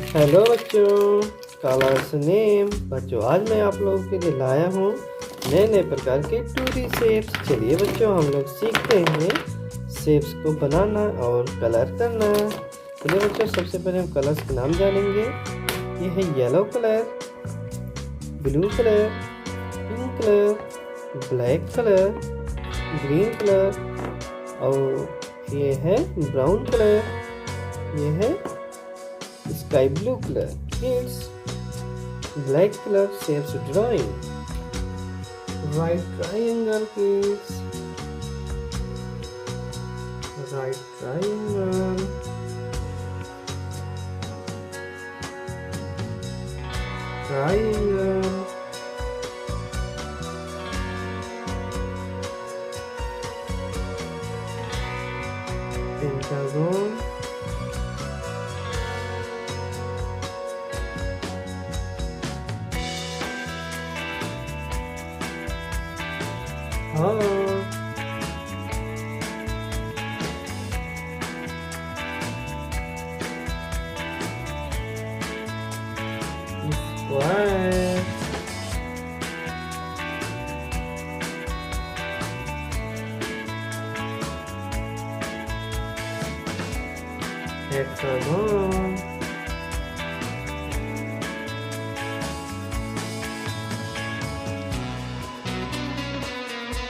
Hello बच्चों, colours name. बच्चों आज मैं आप लोगों के लिए लाया हूँ नए नए प्रकार के 2D शेप्स। चलिए बच्चों हम लोग सीखते हैं शेप्स को बनाना और कलर करना। चलिए बच्चों सबसे पहले हम कलर्स के नाम जानेंगे। ये है yellow colour, blue colour, pink colour, black colour, green colour और ये है ब्राउन कलर, ये है sky blue color. Kids, black color shapes drawing. Right triangle, kids. Right triangle. Triangle. Pentagon. Square. Hexagon.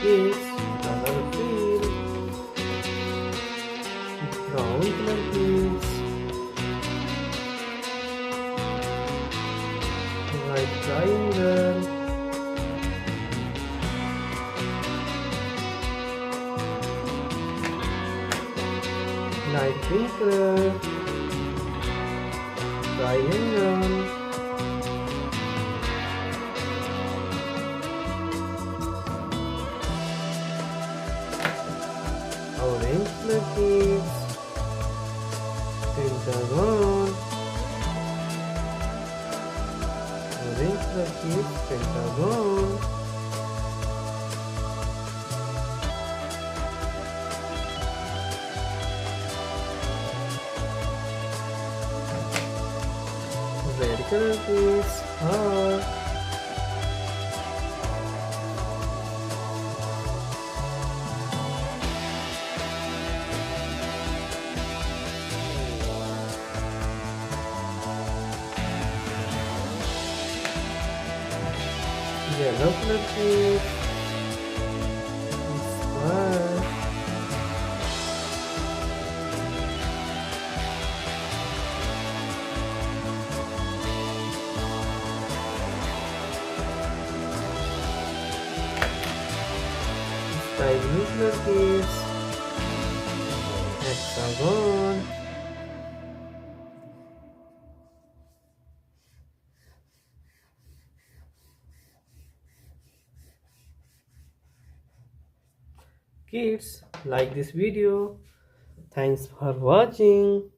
Is color field. Brown color is right triangle. Light pink color. Triangle. Orange color is pentagon. Orange color is pentagon. Red color is heart. Yellow color is square. Sky blue color is hexagon. Kids, like this video. Thanks for watching.